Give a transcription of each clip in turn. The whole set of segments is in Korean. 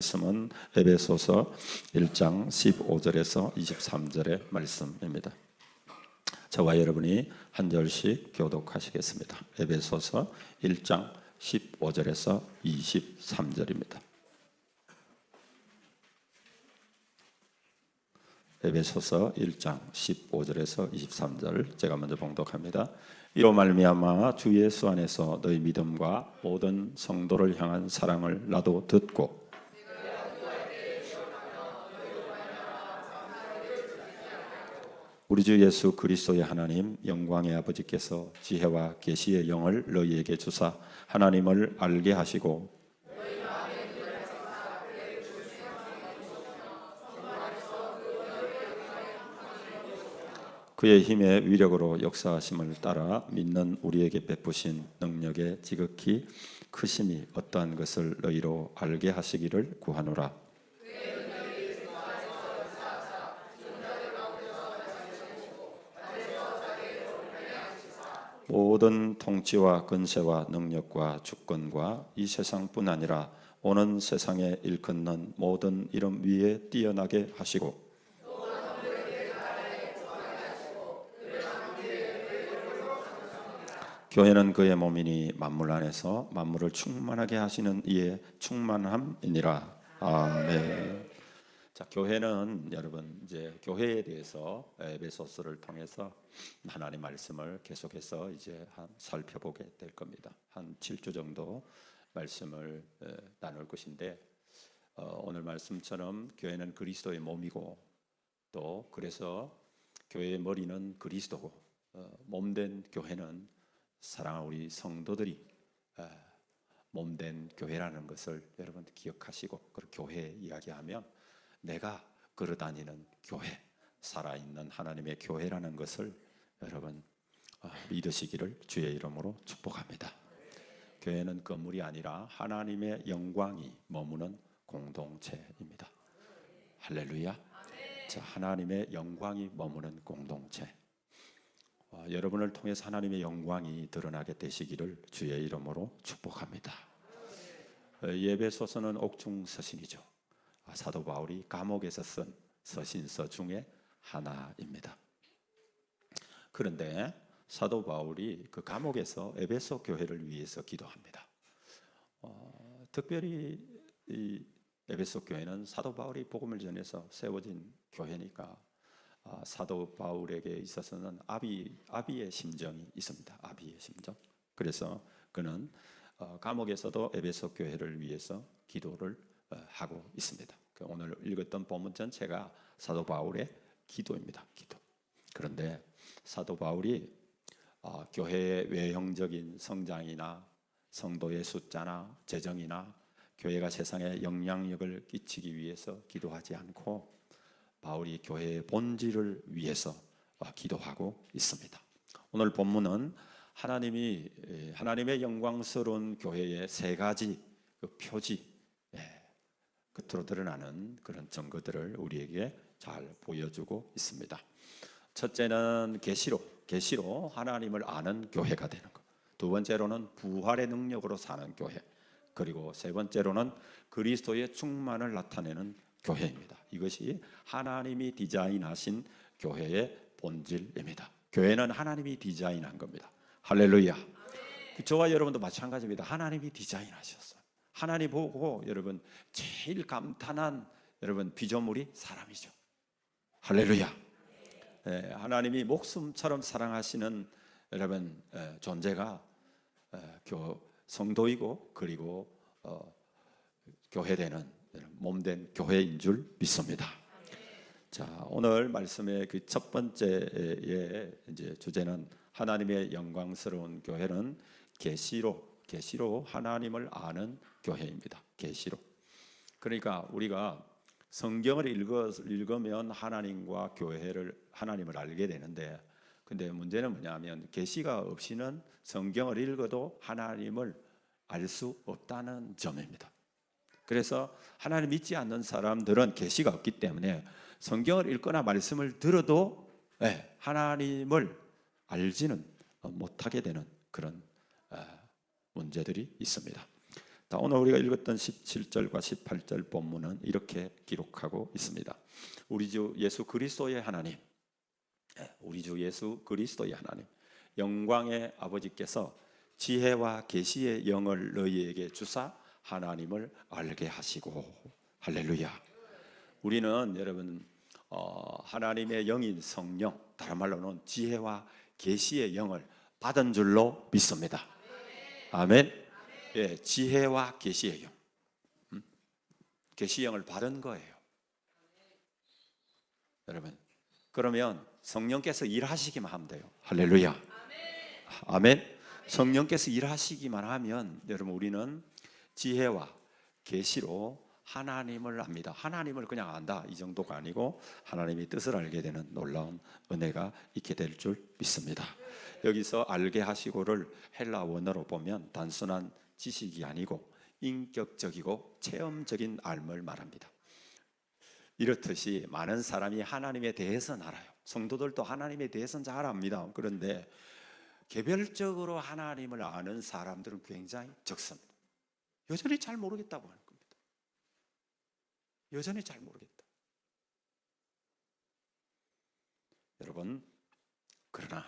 말씀은 에베소서 1장 15절에서 23절의 말씀입니다. 저와 여러분이 한 절씩 교독하시겠습니다. 에베소서 1장 15절에서 23절입니다. 에베소서 1장 15절에서 23절 제가 먼저 봉독합니다. 이로 말미암아 주 예수 안에서 너희 믿음과 모든 성도를 향한 사랑을 나도 듣고 우리 주 예수 그리스도의 하나님 영광의 아버지께서 지혜와 계시의 영을 너희에게 주사 하나님을 알게 하시고 그의 힘의 위력으로 역사하심을 따라 믿는 우리에게 베푸신 능력의 지극히 크심이 어떠한 것을 너희로 알게 하시기를 구하노라. 모든 통치와 근세와 능력과 주권과 이 세상뿐 아니라 오는 세상에 일컫는 모든 이름 위에 뛰어나게 하시고 교회는 그의 몸이니 만물 안에서 만물을 충만하게 하시는 이의 충만함이니라. 아멘. 자, 교회는 여러분 이제 교회에 대해서 에베소서를 통해서 하나님의 말씀을 계속해서 이제 살펴보게 될 겁니다. 한 7주 정도 말씀을 나눌 것인데 오늘 말씀처럼 교회는 그리스도의 몸이고 또 그래서 교회의 머리는 그리스도고 몸된 교회는 사랑하는 우리 성도들이 몸된 교회라는 것을 여러분 기억하시고 그 교회 이야기하면 내가 걸어다니는 교회, 살아있는 하나님의 교회라는 것을 여러분 믿으시기를 주의 이름으로 축복합니다. 교회는 건물이 아니라 하나님의 영광이 머무는 공동체입니다. 할렐루야. 자, 하나님의 영광이 머무는 공동체. 여러분을 통해서 하나님의 영광이 드러나게 되시기를 주의 이름으로 축복합니다. 에베소서는 옥중 서신이죠. 사도 바울이 감옥에서 쓴 서신서 중에 하나입니다. 그런데 사도 바울이 그 감옥에서 에베소 교회를 위해서 기도합니다. 특별히 이 에베소 교회는 사도 바울이 복음을 전해서 세워진 교회니까 사도 바울에게 있어서는 아비의 심정이 있습니다. 아비의 심정. 그래서 그는 감옥에서도 에베소 교회를 위해서 기도를 하고 있습니다. 오늘 읽었던 본문 전체가 사도 바울의 기도입니다. 기도. 그런데 사도 바울이 교회의 외형적인 성장이나 성도의 숫자나 재정이나 교회가 세상에 영향력을 끼치기 위해서 기도하지 않고 바울이 교회의 본질을 위해서 기도하고 있습니다. 오늘 본문은 하나님의 영광스러운 교회의 세 가지 표지 끝으로 드러나는 그런 증거들을 우리에게 잘 보여주고 있습니다. 첫째는 계시로 하나님을 아는 교회가 되는 것. 두 번째로는 부활의 능력으로 사는 교회. 그리고 세 번째로는 그리스도의 충만을 나타내는 교회입니다. 이것이 하나님이 디자인하신 교회의 본질입니다. 교회는 하나님이 디자인한 겁니다. 할렐루야. 저와 여러분도 마찬가지입니다. 하나님이 디자인하셨어요. 하나님 보고 여러분 제일 감탄한 여러분 피조물이 사람이죠. 할렐루야. 하나님이 목숨처럼 사랑하시는 여러분 존재가 성도이고 그리고 교회되는 몸된 교회인 줄 믿습니다. 자, 오늘 말씀의 그 첫 번째의 이제 주제는 하나님의 영광스러운 교회는 계시로 하나님을 아는 교회입니다. 계시로. 그러니까 우리가 성경을 읽으면 하나님을 알게 되는데, 근데 문제는 뭐냐면 계시가 없이는 성경을 읽어도 하나님을 알 수 없다는 점입니다. 그래서 하나님 믿지 않는 사람들은 계시가 없기 때문에 성경을 읽거나 말씀을 들어도 하나님을 알지는 못하게 되는 그런 문제들이 있습니다. 자, 오늘 우리가 읽었던 17절과 18절 본문은 이렇게 기록하고 있습니다. 우리 주 예수 그리스도의 하나님, 우리 주 예수 그리스도의 하나님, 영광의 아버지께서 지혜와 계시의 영을 너희에게 주사 하나님을 알게 하시고, 할렐루야. 우리는 여러분 하나님의 영인 성령, 다른 말로는 지혜와 계시의 영을 받은 줄로 믿습니다. 아멘. 예, 지혜와 계시의 영, 계시의 영을 받은 거예요. 여러분, 그러면 성령께서 일하시기만 하면 돼요. 할렐루야. 아멘. 성령께서 일하시기만 하면 여러분 우리는 지혜와 계시로 하나님을 압니다. 하나님을 그냥 안다 이 정도가 아니고 하나님의 뜻을 알게 되는 놀라운 은혜가 있게 될 줄 믿습니다. 여기서 알게 하시고를 헬라 원어로 보면 단순한 지식이 아니고 인격적이고 체험적인 알을 말합니다. 이렇듯이 많은 사람이 하나님에 대해서는 알아요. 성도들도 하나님에 대해서는 잘 압니다. 그런데 개별적으로 하나님을 아는 사람들은 굉장히 적습니다. 여전히 잘 모르겠다고 하는 겁니다. 여전히 잘 모르겠다. 여러분, 그러나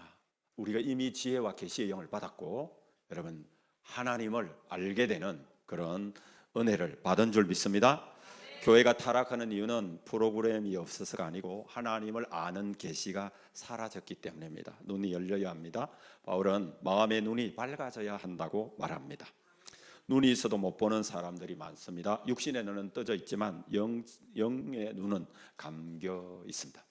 우리가 이미 지혜와 계시의 영을 받았고 여러분 하나님을 알게 되는 그런 은혜를 받은 줄 믿습니다. 교회가 타락하는 이유는 프로그램이 없어서가 아니고 하나님을 아는 계시가 사라졌기 때문입니다. 눈이 열려야 합니다. 바울은 마음의 눈이 밝아져야 한다고 말합니다. 눈이 있어도 못 보는 사람들이 많습니다. 육신의 눈은 떠져 있지만 영의 눈은 감겨 있습니다.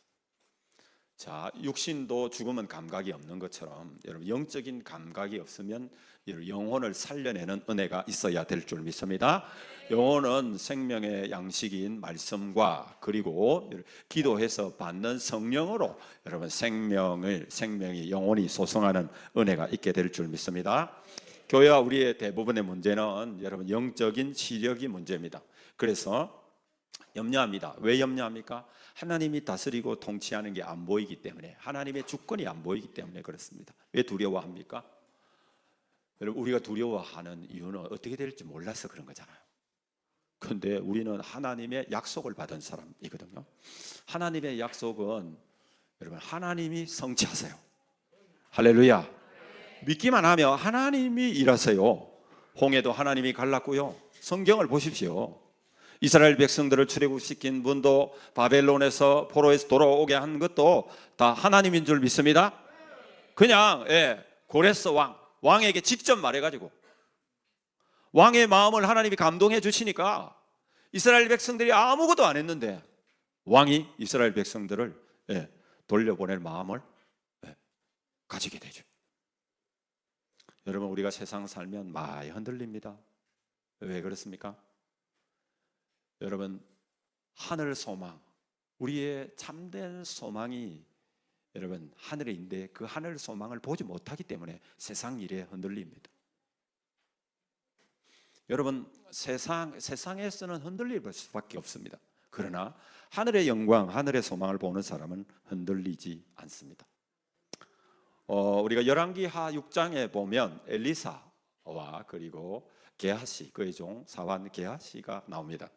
자, 육신도 죽으면 감각이 없는 것처럼 여러분 영적인 감각이 없으면 영혼을 살려내는 은혜가 있어야 될 줄 믿습니다. 영혼은 생명의 양식인 말씀과 그리고 기도해서 받는 성령으로 여러분 생명이 영혼이 소성하는 은혜가 있게 될 줄 믿습니다. 교회와 우리의 대부분의 문제는 여러분 영적인 시력이 문제입니다. 그래서 염려합니다. 왜 염려합니까? 하나님이 다스리고 통치하는 게 안 보이기 때문에, 하나님의 주권이 안 보이기 때문에 그렇습니다. 왜 두려워합니까? 여러분 우리가 두려워하는 이유는 어떻게 될지 몰라서 그런 거잖아요. 그런데 우리는 하나님의 약속을 받은 사람이거든요. 하나님의 약속은 여러분 하나님이 성취하세요. 할렐루야. 믿기만 하면 하나님이 일하세요. 홍해도 하나님이 갈랐고요. 성경을 보십시오. 이스라엘 백성들을 출애굽시킨 분도 바벨론에서 포로에서 돌아오게 한 것도 다 하나님인 줄 믿습니다. 그냥 고레스 왕에게 직접 말해가지고 왕의 마음을 하나님이 감동해 주시니까 이스라엘 백성들이 아무것도 안 했는데 왕이 이스라엘 백성들을 돌려보낼 마음을 가지게 되죠. 여러분 우리가 세상 살면 많이 흔들립니다. 왜 그렇습니까? 여러분 하늘 소망, 우리의 참된 소망이 여러분 하늘에 있는데 그 하늘 소망을 보지 못하기 때문에 세상 일에 흔들립니다. 여러분 세상에서는 흔들릴 수밖에 없습니다. 그러나 하늘의 영광, 하늘의 소망을 보는 사람은 흔들리지 않습니다. 우리가 열왕기하 6장에 보면 엘리사와 그리고 게하시, 그의 종 사환 게하시가 나옵니다.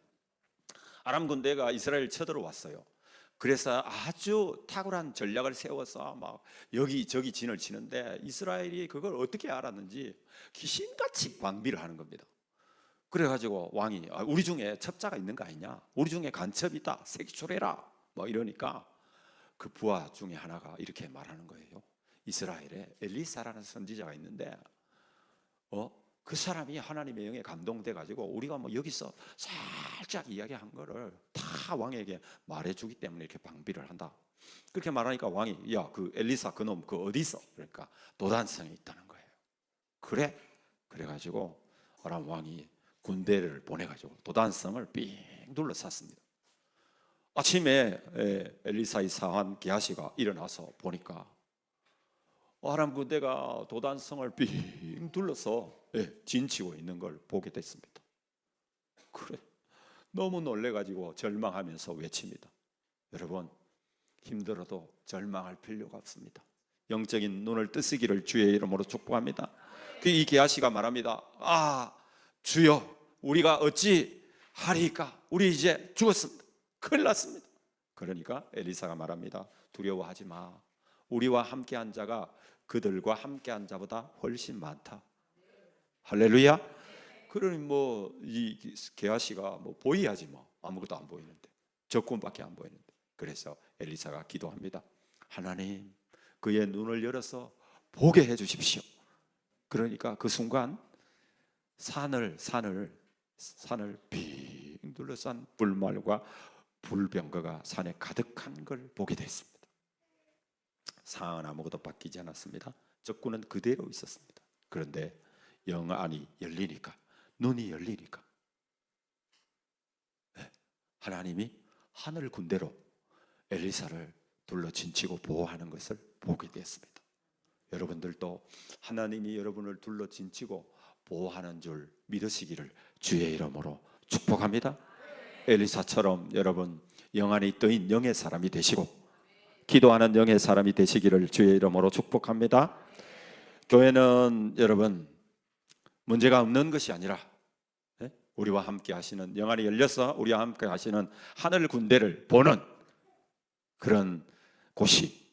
아람 군대가 이스라엘 쳐들어왔어요. 그래서 아주 탁월한 전략을 세워서 막 여기저기 진을 치는데 이스라엘이 그걸 어떻게 알았는지 귀신같이 방비를 하는 겁니다. 그래가지고 왕이 우리 중에 첩자가 있는 거 아니냐, 우리 중에 간첩이 있다, 색출해라 뭐 이러니까 그 부하 중에 하나가 이렇게 말하는 거예요. 이스라엘에 엘리사라는 선지자가 있는데 그 사람이 하나님의 영에 감동돼 가지고 우리가 뭐 여기서 살짝 이야기한 거를 다 왕에게 말해주기 때문에 이렇게 방비를 한다. 그렇게 말하니까 왕이 야, 그 엘리사 그놈 그 어디 있어? 그러니까 도단성이 있다는 거예요. 그래가지고 아람 왕이 군대를 보내가지고 도단성을 삥 둘러쌌습니다. 아침에 엘리사의 사환 게하시가 일어나서 보니까 아람 군대가 도단성을 삥 둘러서 진치고 있는 걸 보게 됐습니다. 그래 너무 놀래가지고 절망하면서 외칩니다. 여러분 힘들어도 절망할 필요가 없습니다. 영적인 눈을 뜨시기를 주의 이름으로 축복합니다. 이 게하시가 말합니다. 주여 우리가 어찌 하리까? 우리 이제 죽었습니다. 큰일 났습니다. 그러니까 엘리사가 말합니다. 두려워하지 마. 우리와 함께한 자가 그들과 함께한 자보다 훨씬 많다. 할렐루야. 그러니 이 게하시가 보이야지 아무것도 안 보이는데, 적군밖에 안 보이는데. 그래서 엘리사가 기도합니다. 하나님, 그의 눈을 열어서 보게 해 주십시오. 그러니까 그 순간 산을 빙 둘러싼 불말과 불병거가 산에 가득한 걸 보게 됐습니다. 상황은 아무것도 바뀌지 않았습니다. 적군은 그대로 있었습니다. 그런데 영안이 열리니까, 눈이 열리니까 하나님이 하늘 군대로 엘리사를 둘러 진치고 보호하는 것을 보게 됐습니다. 여러분들도 하나님이 여러분을 둘러 진치고 보호하는 줄 믿으시기를 주의 이름으로 축복합니다. 엘리사처럼 여러분 영안이 뜨인 영의 사람이 되시고 기도하는 영의 사람이 되시기를 주의 이름으로 축복합니다. 교회는 여러분 문제가 없는 것이 아니라 우리와 함께 하시는, 영안이 열려서 우리와 함께 하시는 하늘 군대를 보는 그런 곳이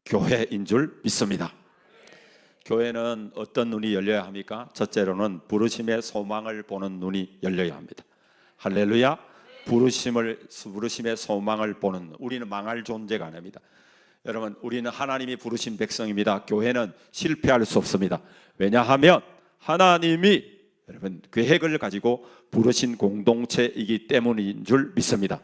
교회인 줄 믿습니다. 교회는 어떤 눈이 열려야 합니까? 첫째로는 부르심의 소망을 보는 눈이 열려야 합니다. 할렐루야. 부르심의 소망을 보는, 우리는 망할 존재가 아닙니다. 여러분, 우리는 하나님이 부르신 백성입니다. 교회는 실패할 수 없습니다. 왜냐하면 하나님이 여러분 계획을 가지고 부르신 공동체이기 때문인 줄 믿습니다.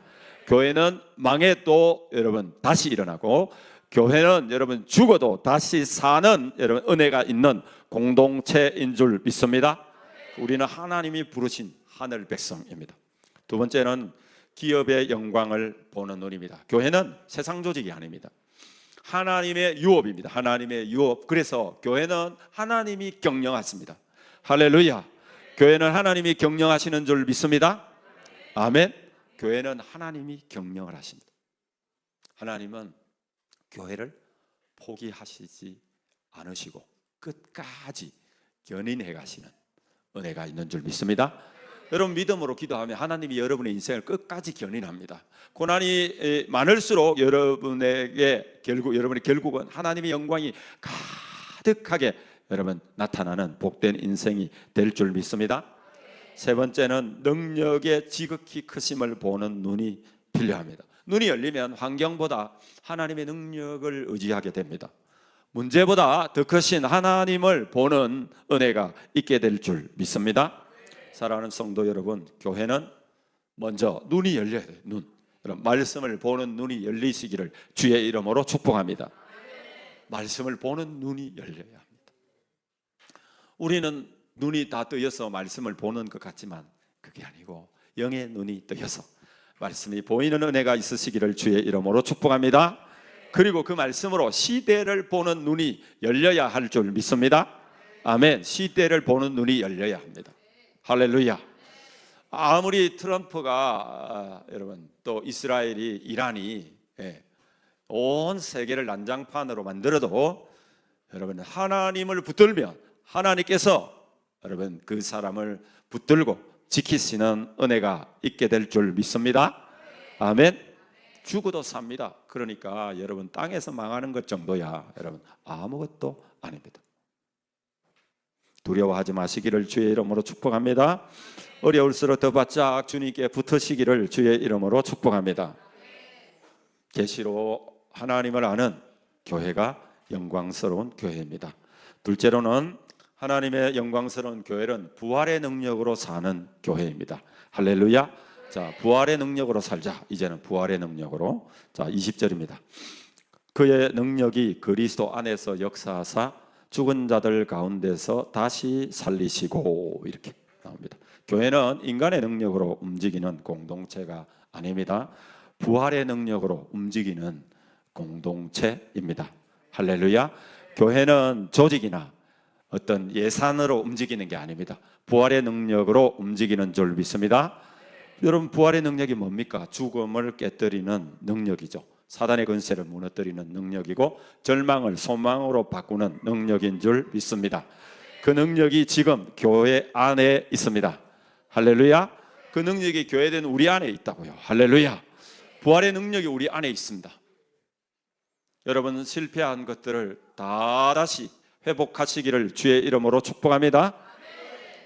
교회는 망해도 여러분 다시 일어나고, 교회는 여러분 죽어도 다시 사는 여러분 은혜가 있는 공동체인 줄 믿습니다. 우리는 하나님이 부르신 하늘 백성입니다. 두 번째는 기업의 영광을 보는 눈입니다. 교회는 세상 조직이 아닙니다. 하나님의 유업입니다. 하나님의 유업. 그래서 교회는 하나님이 경영하십니다. 할렐루야. 교회는 하나님이 경영하시는 줄 믿습니다. 아멘. 교회는 하나님이 경영을 하십니다. 하나님은 교회를 포기하시지 않으시고 끝까지 견인해 가시는 은혜가 있는 줄 믿습니다. 여러분 믿음으로 기도하면 하나님이 여러분의 인생을 끝까지 견인합니다. 고난이 많을수록 여러분의 결국은 하나님의 영광이 가득하게 여러분 나타나는 복된 인생이 될 줄 믿습니다. 세 번째는 능력의 지극히 크심을 보는 눈이 필요합니다. 눈이 열리면 환경보다 하나님의 능력을 의지하게 됩니다. 문제보다 더 크신 하나님을 보는 은혜가 있게 될 줄 믿습니다. 사랑하는 성도 여러분, 교회는 먼저 눈이 열려야 돼요. 눈. 여러분, 말씀을 보는 눈이 열리시기를 주의 이름으로 축복합니다. 말씀을 보는 눈이 열려야 합니다. 우리는 눈이 다 뜨여서 말씀을 보는 것 같지만 그게 아니고 영의 눈이 뜨여서 말씀이 보이는 은혜가 있으시기를 주의 이름으로 축복합니다. 그리고 그 말씀으로 시대를 보는 눈이 열려야 할 줄 믿습니다. 아멘. 시대를 보는 눈이 열려야 합니다. 할렐루야. 아무리 트럼프가 여러분 또 이스라엘이 이란이 온 세계를 난장판으로 만들어도 여러분 하나님을 붙들면 하나님께서 여러분 그 사람을 붙들고 지키시는 은혜가 있게 될 줄 믿습니다. 아멘. 죽어도 삽니다. 그러니까 여러분 땅에서 망하는 것 정도야 여러분 아무것도 아닙니다. 두려워하지 마시기를 주의 이름으로 축복합니다. 어려울수록 더 바짝 주님께 붙으시기를 주의 이름으로 축복합니다. 계시로 하나님을 아는 교회가 영광스러운 교회입니다. 둘째로는 하나님의 영광스러운 교회는 부활의 능력으로 사는 교회입니다. 할렐루야. 자, 부활의 능력으로 살자. 이제는 부활의 능력으로. 자, 20절입니다. 그의 능력이 그리스도 안에서 역사하사 죽은 자들 가운데서 다시 살리시고, 이렇게 나옵니다. 교회는 인간의 능력으로 움직이는 공동체가 아닙니다. 부활의 능력으로 움직이는 공동체입니다. 할렐루야. 교회는 조직이나 어떤 예산으로 움직이는 게 아닙니다. 부활의 능력으로 움직이는 줄 믿습니다. 여러분, 부활의 능력이 뭡니까? 죽음을 깨뜨리는 능력이죠. 사단의 권세를 무너뜨리는 능력이고 절망을 소망으로 바꾸는 능력인 줄 믿습니다. 그 능력이 지금 교회 안에 있습니다. 할렐루야. 그 능력이 교회된 우리 안에 있다고요. 할렐루야. 부활의 능력이 우리 안에 있습니다. 여러분 실패한 것들을 다 다시 회복하시기를 주의 이름으로 축복합니다.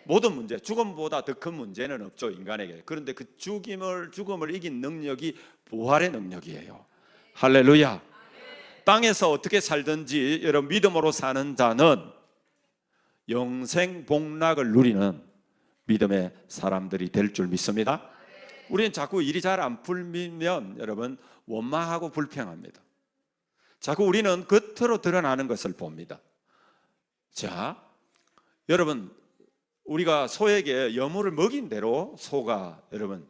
모든 문제, 죽음보다 더 큰 문제는 없죠, 인간에게. 그런데 그 죽음을 이긴 능력이 부활의 능력이에요. 할렐루야. 땅에서 어떻게 살든지 여러분 믿음으로 사는 자는 영생 복락을 누리는 믿음의 사람들이 될 줄 믿습니다. 우리는 자꾸 일이 잘 안 풀리면 여러분 원망하고 불평합니다. 자꾸 우리는 겉으로 드러나는 것을 봅니다. 자, 여러분 우리가 소에게 여물을 먹인 대로 소가 여러분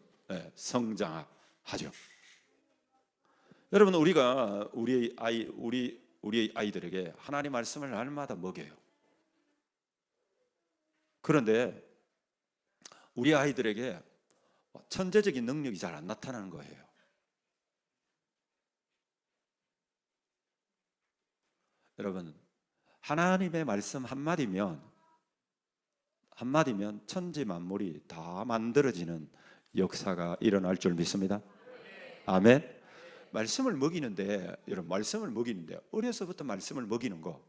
성장하죠. 여러분 우리가 우리 아이들에게 하나님 말씀을 날마다 먹여요. 그런데 우리 아이들에게 천재적인 능력이 잘 안 나타나는 거예요. 여러분 하나님의 말씀 한마디면 천지 만물이 다 만들어지는 역사가 일어날 줄 믿습니다. 아멘. 말씀을 먹이는데 여러분 말씀을 먹이는데 어려서부터 말씀을 먹이는 거.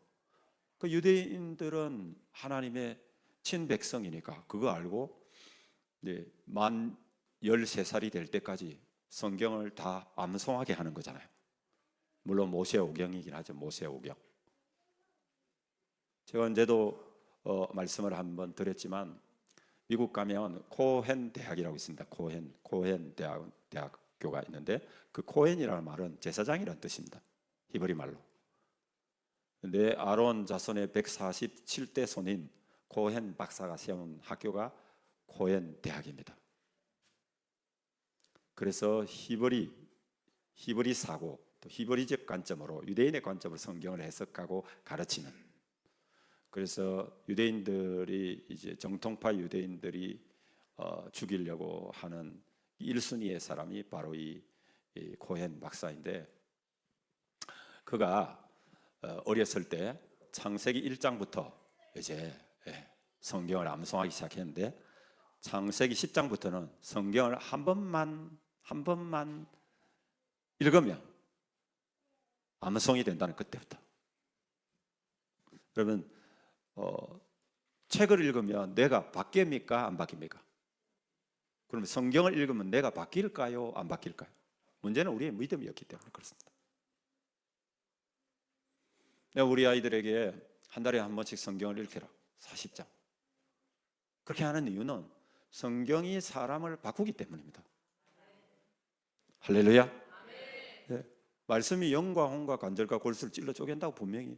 그 유대인들은 하나님의 친백성이니까 그거 알고 만 13살이 될 때까지 성경을 다 암송하게 하는 거잖아요. 물론 모세오경이긴 하죠. 모세오경. 제가 언제도 말씀을 한번 드렸지만 미국 가면 코헨 대학이라고 있습니다. 코헨 대학교가 있는데 그 코헨이라는 말은 제사장이라는 뜻입니다. 히브리 말로. 근데 아론 자손의 147대 손인 코헨 박사가 세운 학교가 코헨 대학입니다. 그래서 히브리 사고 또 히브리적 관점으로 유대인의 관점으로 성경을 해석하고 가르치는. 그래서 유대인들이 이제 정통파 유대인들이 죽이려고 하는 1순위의 사람이 바로 이 코헨 박사인데 그가 어렸을 때 창세기 1장부터 이제 성경을 암송하기 시작했는데 창세기 10장부터는 성경을 한 번만 읽으면 암송이 된다는 그때부터. 여러분 책을 읽으면 내가 바뀝니까? 안 바뀝니까? 그러면 성경을 읽으면 내가 바뀔까요? 안 바뀔까요? 문제는 우리의 믿음이었기 때문에 그렇습니다. 내가 우리 아이들에게 한 달에 한 번씩 성경을 읽혀라. 40장. 그렇게 하는 이유는 성경이 사람을 바꾸기 때문입니다. 할렐루야. 네. 말씀이 영과 혼과 관절과 골수를 찔러 쪼갠다고 분명히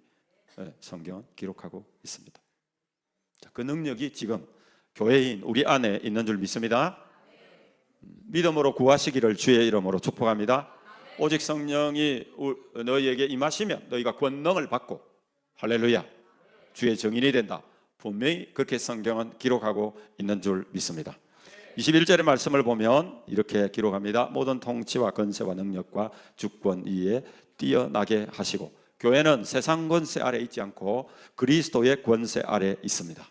성경은 기록하고 있습니다. 자, 그 능력이 지금 교회인 우리 안에 있는 줄 믿습니다. 믿음으로 구하시기를 주의 이름으로 축복합니다. 오직 성령이 너희에게 임하시면 너희가 권능을 받고 할렐루야 주의 증인이 된다. 분명히 그렇게 성경은 기록하고 있는 줄 믿습니다. 21절의 말씀을 보면 이렇게 기록합니다. 모든 통치와 권세와 능력과 주권 위에 뛰어나게 하시고 교회는 세상 권세 아래 있지 않고 그리스도의 권세 아래 있습니다.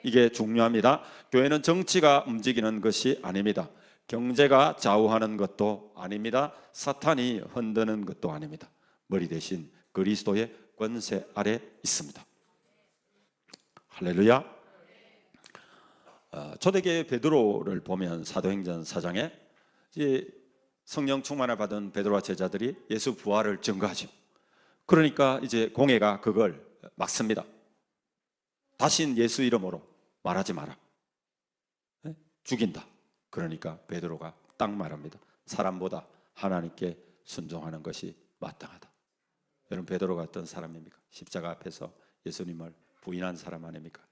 이게 중요합니다. 교회는 정치가 움직이는 것이 아닙니다. 경제가 좌우하는 것도 아닙니다. 사탄이 흔드는 것도 아닙니다. 머리 대신 그리스도의 권세 아래 있습니다. 할렐루야. 초대교회 베드로를 보면 사도행전 4장에 성령 충만을 받은 베드로와 제자들이 예수 부활을 증거하죠. 그러니까 이제 공회가 그걸 막습니다. 다신 예수 이름으로 말하지 마라. 죽인다. 그러니까 베드로가 딱 말합니다. 사람보다 하나님께 순종하는 것이 마땅하다. 여러분 베드로가 어떤 사람입니까? 십자가 앞에서 예수님을 부인한 사람 아닙니까?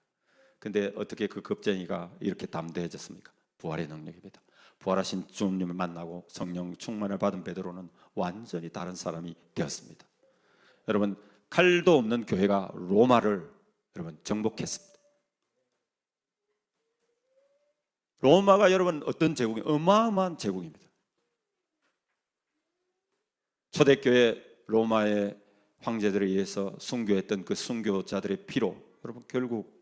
근데 어떻게 그 겁쟁이가 이렇게 담대해졌습니까? 부활의 능력입니다. 부활하신 주님을 만나고 성령 충만을 받은 베드로는 완전히 다른 사람이 되었습니다. 여러분 칼도 없는 교회가 로마를 여러분 정복했습니다. 로마가 여러분 어떤 제국이 어마어마한 제국입니다. 초대교회 로마의 황제들에 의해서 순교했던 그 순교자들의 피로 여러분 결국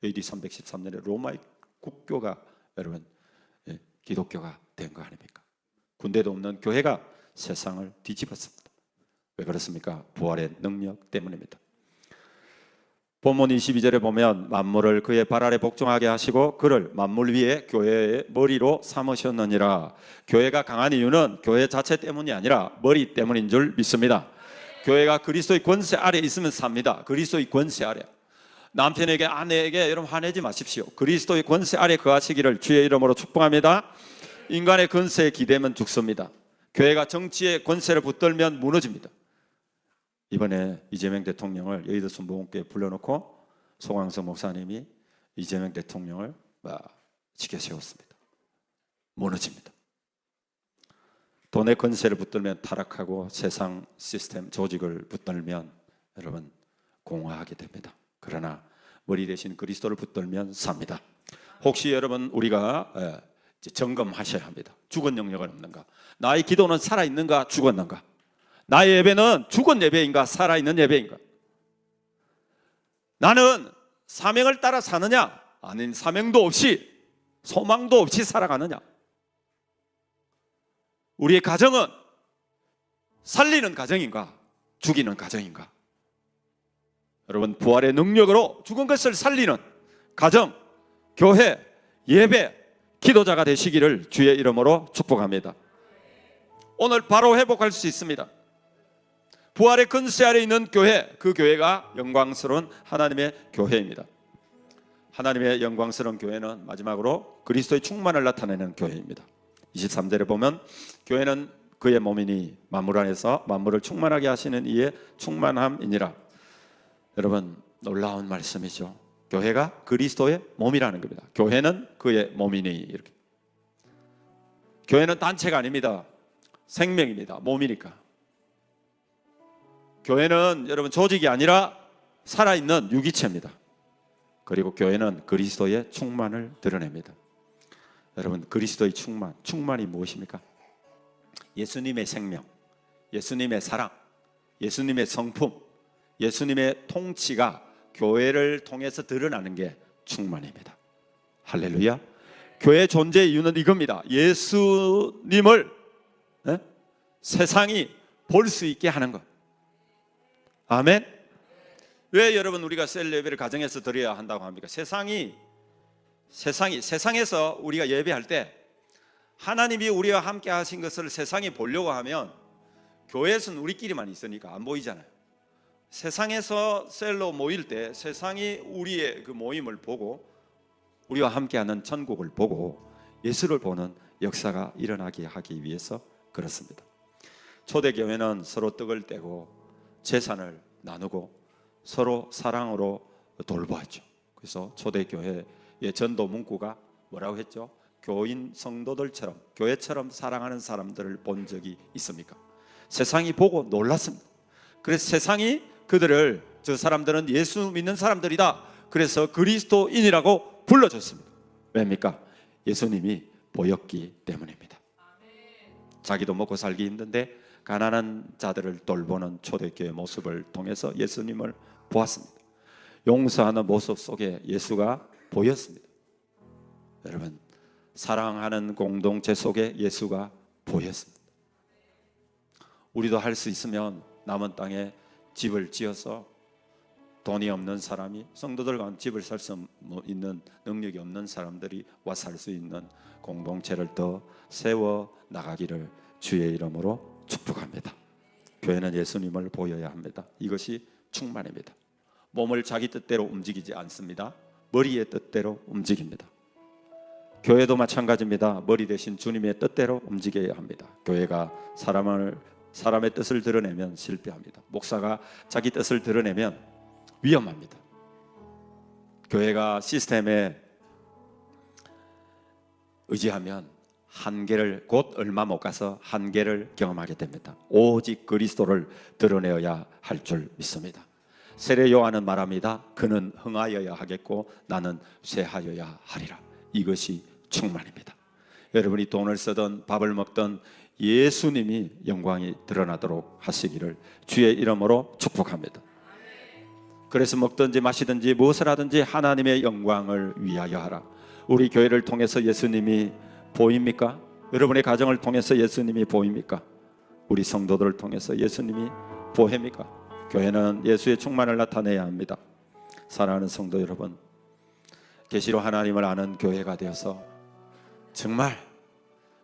AD 313년에 로마의 국교가 여러분 기독교가 된 거 아닙니까? 군대도 없는 교회가 세상을 뒤집었습니다. 왜 그렇습니까? 부활의 능력 때문입니다. 본문 22절에 보면 만물을 그의 발 아래 복종하게 하시고 그를 만물 위에 교회의 머리로 삼으셨느니라. 교회가 강한 이유는 교회 자체 때문이 아니라 머리 때문인 줄 믿습니다. 교회가 그리스도의 권세 아래 있으면 삽니다. 그리스도의 권세 아래. 남편에게 아내에게 여러분 화내지 마십시오. 그리스도의 권세 아래 거하시기를 주의 이름으로 축복합니다. 인간의 권세에 기대면 죽습니다. 교회가 정치의 권세를 붙들면 무너집니다. 이번에 이재명 대통령을 여의도 순복음교회에 불러놓고 송광석 목사님이 이재명 대통령을 지켜 세웠습니다. 무너집니다. 돈의 권세를 붙들면 타락하고 세상 시스템 조직을 붙들면 여러분 공허하게 됩니다. 그러나 머리 대신 그리스도를 붙들면 삽니다. 혹시 여러분 우리가 점검하셔야 합니다. 죽은 영역은 없는가? 나의 기도는 살아있는가 죽었는가? 나의 예배는 죽은 예배인가 살아있는 예배인가? 나는 사명을 따라 사느냐 아닌 사명도 없이 소망도 없이 살아가느냐? 우리의 가정은 살리는 가정인가 죽이는 가정인가? 여러분 부활의 능력으로 죽은 것을 살리는 가정, 교회, 예배, 기도자가 되시기를 주의 이름으로 축복합니다. 오늘 바로 회복할 수 있습니다. 부활의 권세 아래 있는 교회, 그 교회가 영광스러운 하나님의 교회입니다. 하나님의 영광스러운 교회는 마지막으로 그리스도의 충만을 나타내는 교회입니다. 23절에 보면 교회는 그의 몸이니 만물 안에서 만물을 충만하게 하시는 이의 충만함이니라. 여러분 놀라운 말씀이죠. 교회가 그리스도의 몸이라는 겁니다. 교회는 그의 몸이니 이렇게. 교회는 단체가 아닙니다. 생명입니다. 몸이니까. 교회는 여러분 조직이 아니라 살아있는 유기체입니다. 그리고 교회는 그리스도의 충만을 드러냅니다. 여러분 그리스도의 충만이 무엇입니까? 예수님의 생명, 예수님의 사랑, 예수님의 성품, 예수님의 통치가 교회를 통해서 드러나는 게 충만입니다. 할렐루야. 교회의 존재의 이유는 이겁니다. 예수님을 세상이 볼 수 있게 하는 것. 아멘. 왜 여러분 우리가 셀 예배를 가정에서 드려야 한다고 합니까? 세상에서 우리가 예배할 때 하나님이 우리와 함께 하신 것을 세상이 보려고 하면 교회에서는 우리끼리만 있으니까 안 보이잖아요. 세상에서 셀로 모일 때 세상이 우리의 그 모임을 보고 우리와 함께하는 천국을 보고 예수를 보는 역사가 일어나게 하기 위해서 그렇습니다. 초대교회는 서로 떡을 떼고 재산을 나누고 서로 사랑으로 돌보았죠. 그래서 초대교회의 전도 문구가 뭐라고 했죠? 교인 성도들처럼 교회처럼 사랑하는 사람들을 본 적이 있습니까? 세상이 보고 놀랐습니다. 그래서 세상이 그들을 저 사람들은 예수 믿는 사람들이다. 그래서 그리스도인이라고 불러줬습니다. 왜입니까? 예수님이 보였기 때문입니다. 자기도 먹고 살기 힘든데 가난한 자들을 돌보는 초대교회 모습을 통해서 예수님을 보았습니다. 용서하는 모습 속에 예수가 보였습니다. 여러분 사랑하는 공동체 속에 예수가 보였습니다. 우리도 할 수 있으면 남은 땅에 집을 지어서 돈이 없는 사람이 성도들과 집을 살 수 있는 능력이 없는 사람들이 와 살 수 있는 공동체를 더 세워 나가기를 주의 이름으로 축복합니다. 교회는 예수님을 보여야 합니다. 이것이 충만입니다. 몸을 자기 뜻대로 움직이지 않습니다. 머리의 뜻대로 움직입니다. 교회도 마찬가지입니다. 머리 대신 주님의 뜻대로 움직여야 합니다. 교회가 사람의 뜻을 드러내면 실패합니다. 목사가 자기 뜻을 드러내면 위험합니다. 교회가 시스템에 의지하면 한계를 곧 얼마 못 가서 한계를 경험하게 됩니다. 오직 그리스도를 드러내어야 할 줄 믿습니다. 세례 요한은 말합니다. 그는 흥하여야 하겠고 나는 쇠하여야 하리라. 이것이 충만입니다. 여러분이 돈을 쓰든 밥을 먹든 예수님이 영광이 드러나도록 하시기를 주의 이름으로 축복합니다. 그래서 먹든지 마시든지 무엇을 하든지 하나님의 영광을 위하여 하라. 우리 교회를 통해서 예수님이 보입니까? 여러분의 가정을 통해서 예수님이 보입니까? 우리 성도들을 통해서 예수님이 보입니까? 교회는 예수의 충만을 나타내야 합니다. 사랑하는 성도 여러분, 계시로 하나님을 아는 교회가 되어서 정말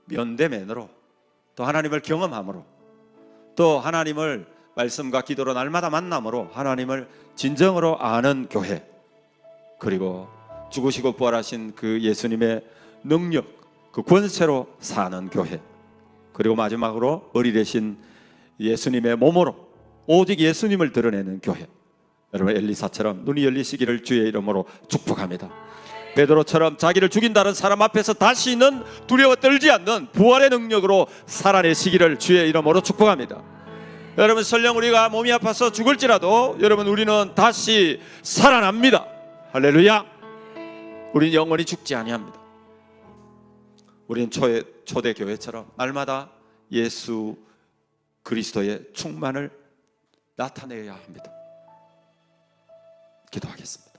면대면으로 또 하나님을 경험함으로 또 하나님을 말씀과 기도로 날마다 만남으로 하나님을 진정으로 아는 교회, 그리고 죽으시고 부활하신 그 예수님의 능력, 그 권세로 사는 교회, 그리고 마지막으로 어리되신 예수님의 몸으로 오직 예수님을 드러내는 교회. 여러분, 엘리사처럼 눈이 열리시기를 주의 이름으로 축복합니다. 베드로처럼 자기를 죽인다는 사람 앞에서 다시는 두려워 떨지 않는 부활의 능력으로 살아내시기를 주의 이름으로 축복합니다. 여러분, 설령 우리가 몸이 아파서 죽을지라도 여러분, 우리는 다시 살아납니다. 할렐루야. 우리는 영원히 죽지 아니합니다. 우리는 초대 교회처럼 날마다 예수 그리스도의 충만을 나타내야 합니다. 기도하겠습니다.